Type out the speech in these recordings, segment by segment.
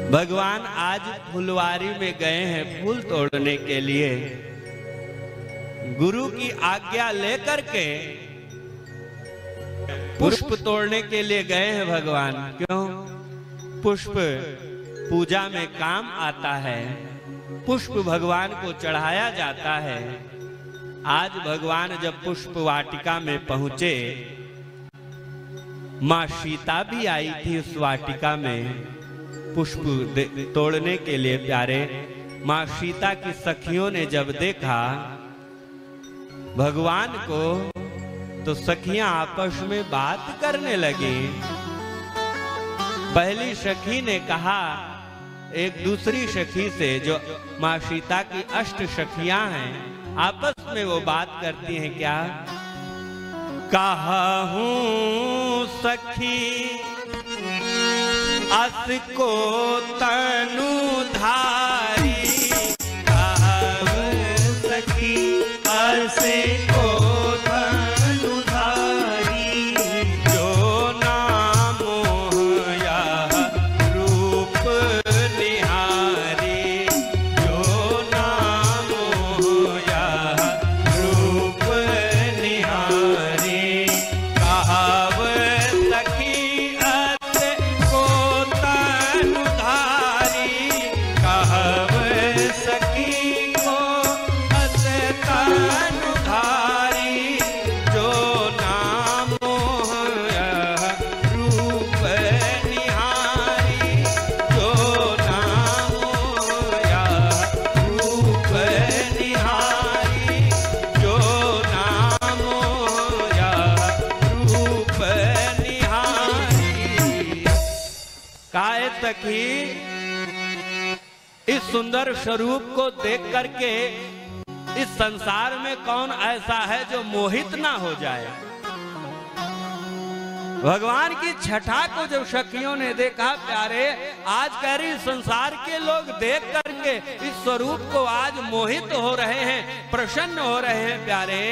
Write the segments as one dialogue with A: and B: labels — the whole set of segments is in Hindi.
A: भगवान आज फुलवारी में गए हैं फूल तोड़ने के लिए। गुरु की आज्ञा लेकर के पुष्प तोड़ने के लिए गए हैं भगवान। क्यों? पुष्प पूजा में काम आता है, पुष्प भगवान को चढ़ाया जाता है। आज भगवान जब पुष्प वाटिका में पहुंचे, मां सीता भी आई थी उस वाटिका में पुष्प तोड़ने के लिए। प्यारे, मां सीता की सखियों ने जब देखा भगवान को, तो सखियां आपस में बात करने लगी। पहली सखी ने कहा एक दूसरी सखी से, जो मां सीता की अष्ट सखियां हैं, आपस में वो बात करती हैं क्या? कहूं सखी अस को तनु धारी, कहूं सखी अस को तनु धारी, जो नाम यह रूप निहारी, जो नाम यह रूप निहारी। कहाव सखी अस को तनु धारी, कहव सखी को अस तनु धारी, जो नाम यह रूप निहारी, जो नाम यह रूप निहारी, जो नाम यह रूप निहारी। काय सखी, इस सुंदर स्वरूप को देख करके इस संसार में कौन ऐसा है जो मोहित ना हो जाए? भगवान की छठा को जब सखियों ने देखा, प्यारे, आज कह रही संसार के लोग देख करके इस स्वरूप को आज मोहित हो रहे हैं, प्रसन्न हो रहे हैं। प्यारे,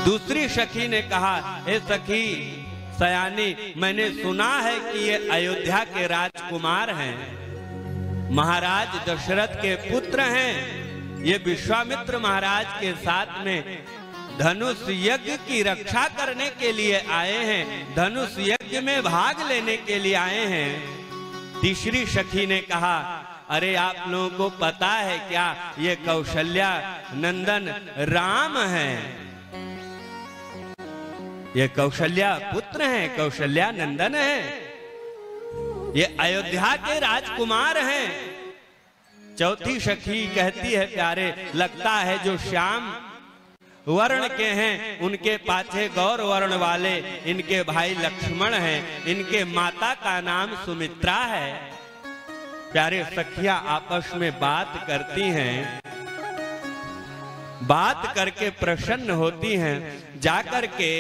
A: दूसरी सखी ने कहा, हे सखी सयानी, मैंने सुना है कि ये अयोध्या के राजकुमार हैं, महाराज दशरथ के पुत्र हैं। ये विश्वामित्र महाराज के साथ में धनुष यज्ञ की रक्षा करने के लिए आए हैं, धनुष यज्ञ में भाग लेने के लिए आए हैं। तीसरी सखी ने कहा, अरे आप लोगों को पता है क्या, ये कौशल्या नंदन राम हैं, ये कौशल्या पुत्र हैं, कौशल्या नंदन हैं, ये अयोध्या के राजकुमार हैं। चौथी सखी कहती है, प्यारे, लगता है जो श्याम वर्ण के हैं उनके पाछे गौर वर्ण वाले इनके भाई लक्ष्मण हैं, इनके माता का नाम सुमित्रा है। प्यारे, सखियां आपस में बात करती हैं, बात करके प्रसन्न होती हैं। जाकर के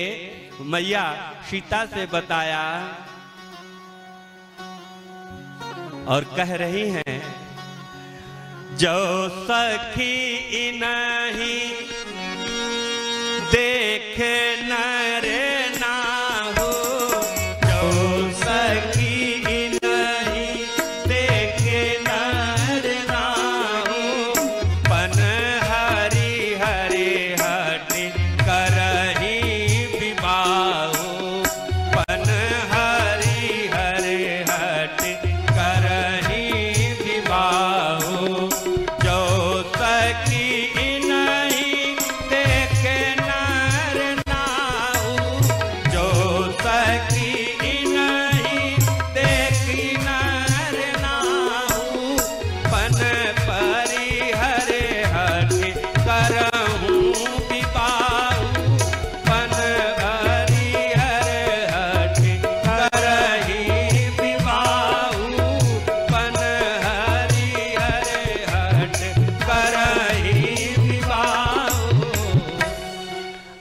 A: मैया सीता से बताया और कह रही हैं, जो सखी इन्हीं देख नर नाहु, जो सखी इन्हीं देख नर नाहु, पन हरि हरि हटि करहि विबाहु, पन हरि हरि हटि करहि विबाहु, जो सखी इन्हीं देख नर नाहु, जो सखी इन्हीं देख नर नाहु, पन परि हरि हटि करहु विबाहु, पन हरि हरि हटि करहि विबाहु, पन हरि हरि हटि करहि विबाहु।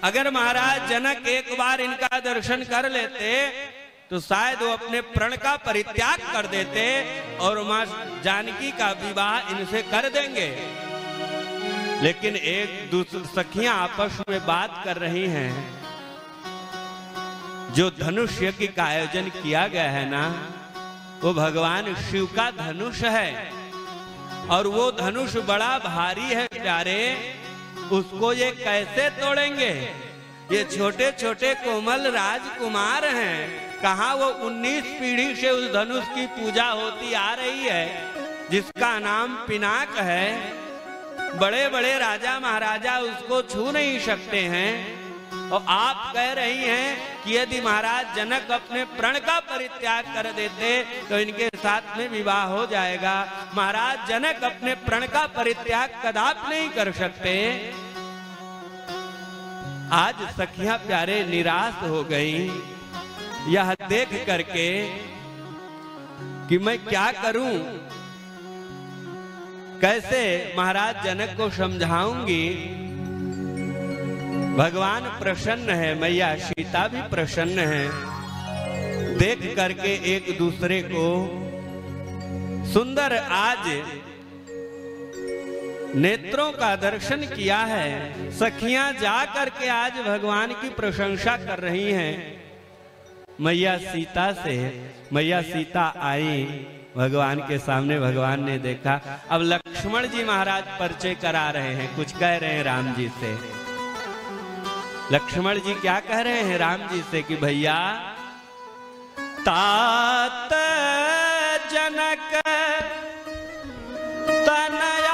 A: अगर महाराज जनक एक बार इनका दर्शन कर लेते तो शायद वो अपने प्रण का परित्याग कर देते और मां जानकी का विवाह इनसे कर देंगे। लेकिन एक दूसरी सखियां आपस में बात कर रही हैं, जो धनुष यज्ञ का आयोजन किया गया है ना, वो भगवान शिव का धनुष है और वो धनुष बड़ा भारी है प्यारे, उसको ये कैसे तोड़ेंगे? ये छोटे छोटे कोमल राजकुमार हैं, कहाँ वो 19 पीढ़ी से उस धनुष की पूजा होती आ रही है जिसका नाम पिनाक है। बड़े बड़े राजा महाराजा उसको छू नहीं सकते हैं और आप कह रही हैं कि यदि महाराज जनक अपने प्रण का परित्याग कर देते तो इनके साथ में विवाह हो जाएगा। महाराज जनक अपने प्रण का परित्याग कदापि नहीं कर सकते। आज सखियां प्यारे निराश हो गई यह देख करके कि मैं क्या करूं, कैसे महाराज जनक को समझाऊंगी। भगवान प्रसन्न है, मैया सीता भी प्रसन्न है। देख करके एक दूसरे को सुंदर आज नेत्रों का दर्शन किया है। सखियां जा करके आज भगवान की प्रशंसा कर रही हैं। मैया सीता से, मैया सीता आई भगवान के सामने, भगवान ने देखा। अब लक्ष्मण जी महाराज परिचय करा रहे हैं, कुछ कह रहे हैं राम जी से। लक्ष्मण जी क्या कह रहे हैं राम जी से कि भैया तात जनक तनया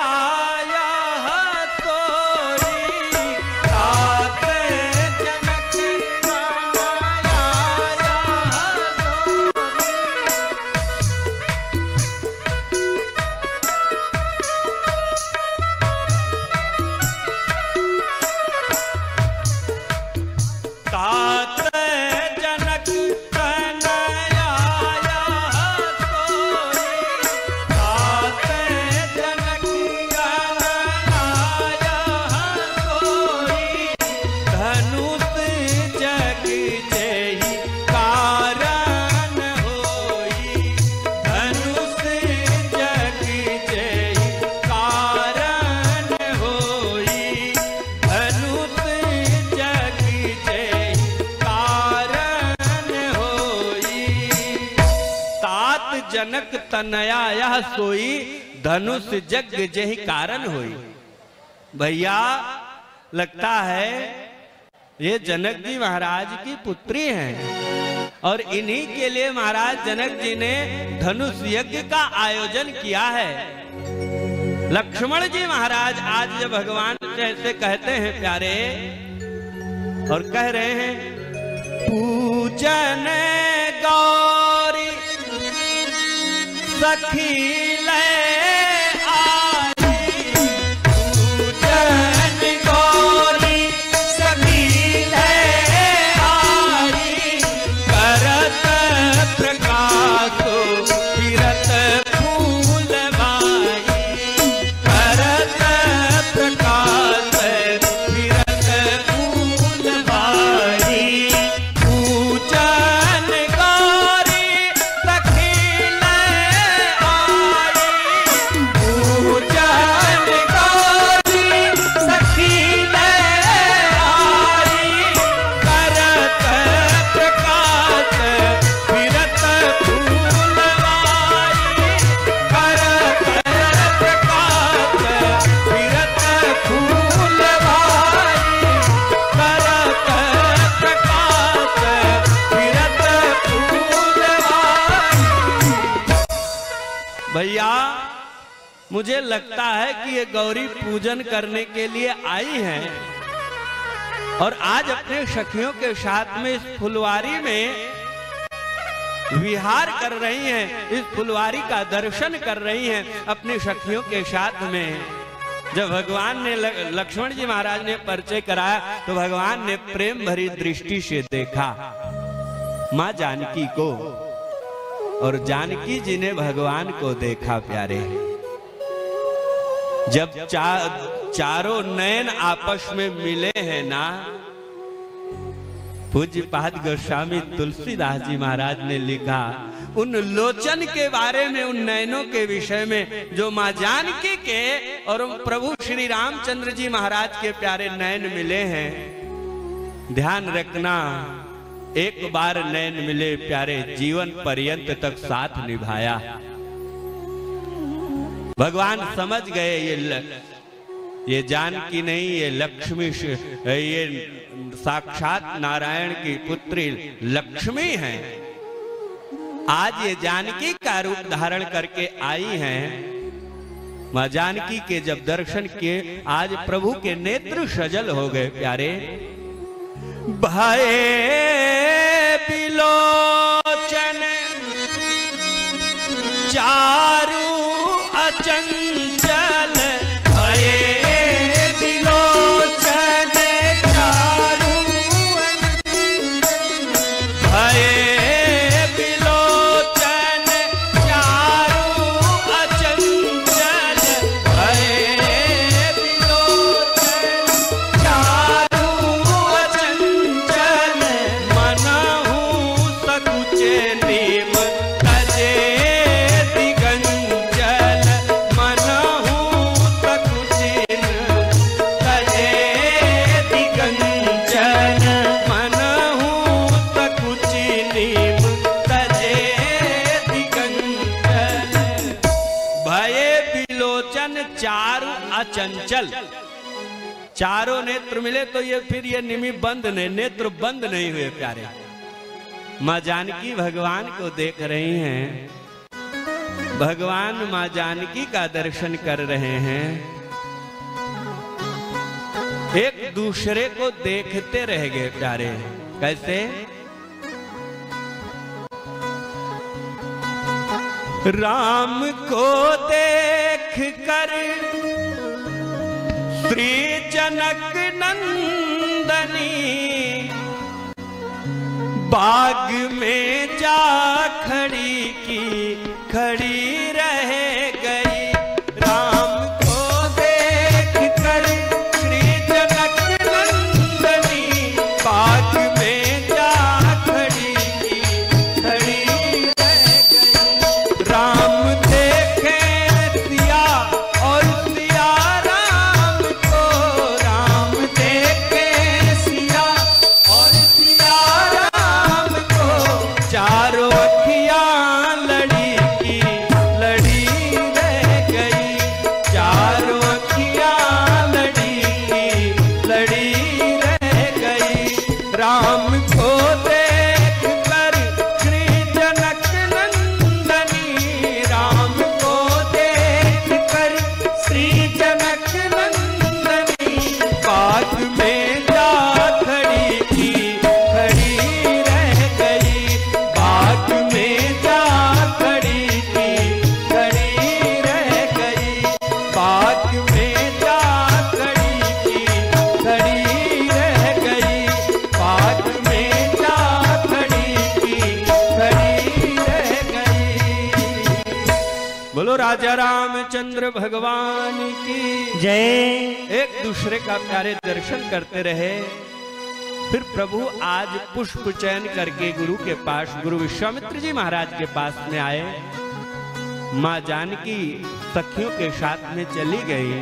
A: जनक तनया यह सोई धनुष जग जहि कारण होई। भैया लगता है ये जनक जी महाराज की पुत्री हैं और इन्हीं के लिए महाराज जनक जी ने धनुष यज्ञ का आयोजन किया है। लक्ष्मण जी महाराज आज जब भगवान से ऐसे कहते हैं प्यारे और कह रहे हैं पूजन गौरी सखी ले आई, पूजन गौरी सखी ले आई, करत प्रकाश फिरत फूल भाई, करत प्रकाश फिरत फूल भाई, पूजन गौरी सखी भैया मुझे लगता है कि ये गौरी पूजन करने के लिए आई हैं और आज अपने सखियों के साथ में इस फुलवारी में विहार कर रही हैं, इस फुलवारी का दर्शन कर रही हैं अपनी सखियों के साथ में। जब भगवान ने लक्ष्मण जी महाराज ने परिचय कराया तो भगवान ने प्रेम भरी दृष्टि से देखा मां जानकी को और जानकी जी ने भगवान को देखा। प्यारे जब चारों नयन आपस में मिले हैं ना, पूज्यपाद गोस्वामी तुलसीदास जी महाराज ने लिखा उन लोचन के बारे में, उन नयनों के विषय में जो मां जानकी के और प्रभु श्री रामचंद्र जी महाराज के प्यारे नयन मिले हैं। ध्यान रखना एक बार नैन मिले प्यारे, जीवन पर्यंत तक साथ निभाया। भगवान समझ गए ये जानकी नहीं, ये लक्ष्मी, ये साक्षात नारायण की पुत्री लक्ष्मी है। आज ये जानकी का रूप धारण करके आई हैं। मां जानकी के जब दर्शन किए, आज प्रभु के नेत्र सजल हो गए प्यारे। भये बिलोचन चारु अचंचल, भये बिलोचन चारु, भये बिलोचन चारु अचंचल, भये बिलोचन चारु अचंचल, मनहु सकुचे नीम तजे दिगंचल, मनहु सकुचे तजे दिगंचल, मनहु सकुचे नीम तजे दिगंचल। भये बिलोचन चारु अचंचल, चारों नेत्र मिले तो ये फिर ये निमि बंद नहीं, नेत्र बंद नहीं हुए प्यारे। मां जानकी भगवान को देख रही हैं, भगवान मां जानकी का दर्शन कर रहे हैं, एक दूसरे को देखते रह गए प्यारे। कैसे? राम को देख कर श्री जनक नंदनी, बाग में जा खड़ी की खड़ी रह गई। राम को देख कर श्री जनक नंदनी, बाग में जा खड़ी की खड़ी रह गई। राम देखे सिया और सिया राम को, राम देखे सिया और सिया राम को, चारों अखियां लड़ी की लड़ी रह गई, चारों अखियां लड़ी की लड़ी रह गई। राम को देख कर श्री जनक नंदनी, राम को देख कर श्री जनक नंदनी, बाग में जा खड़ी की खड़ी रह गई, बाग में जा खड़ी की खड़ी रह गई, बाग में जा खड़ी की खड़ी रह गई, बाग में जा खड़ी की खड़ी रह गई। बोलो राजा रामचंद्र भगवान की
B: जय।
A: एक दूसरे का प्यारे दर्शन करते रहे। फिर प्रभु आज पुष्प चयन करके गुरु के पास, गुरु विश्वामित्र जी महाराज के पास में आए। मां जानकी सखियों के साथ में चली गई।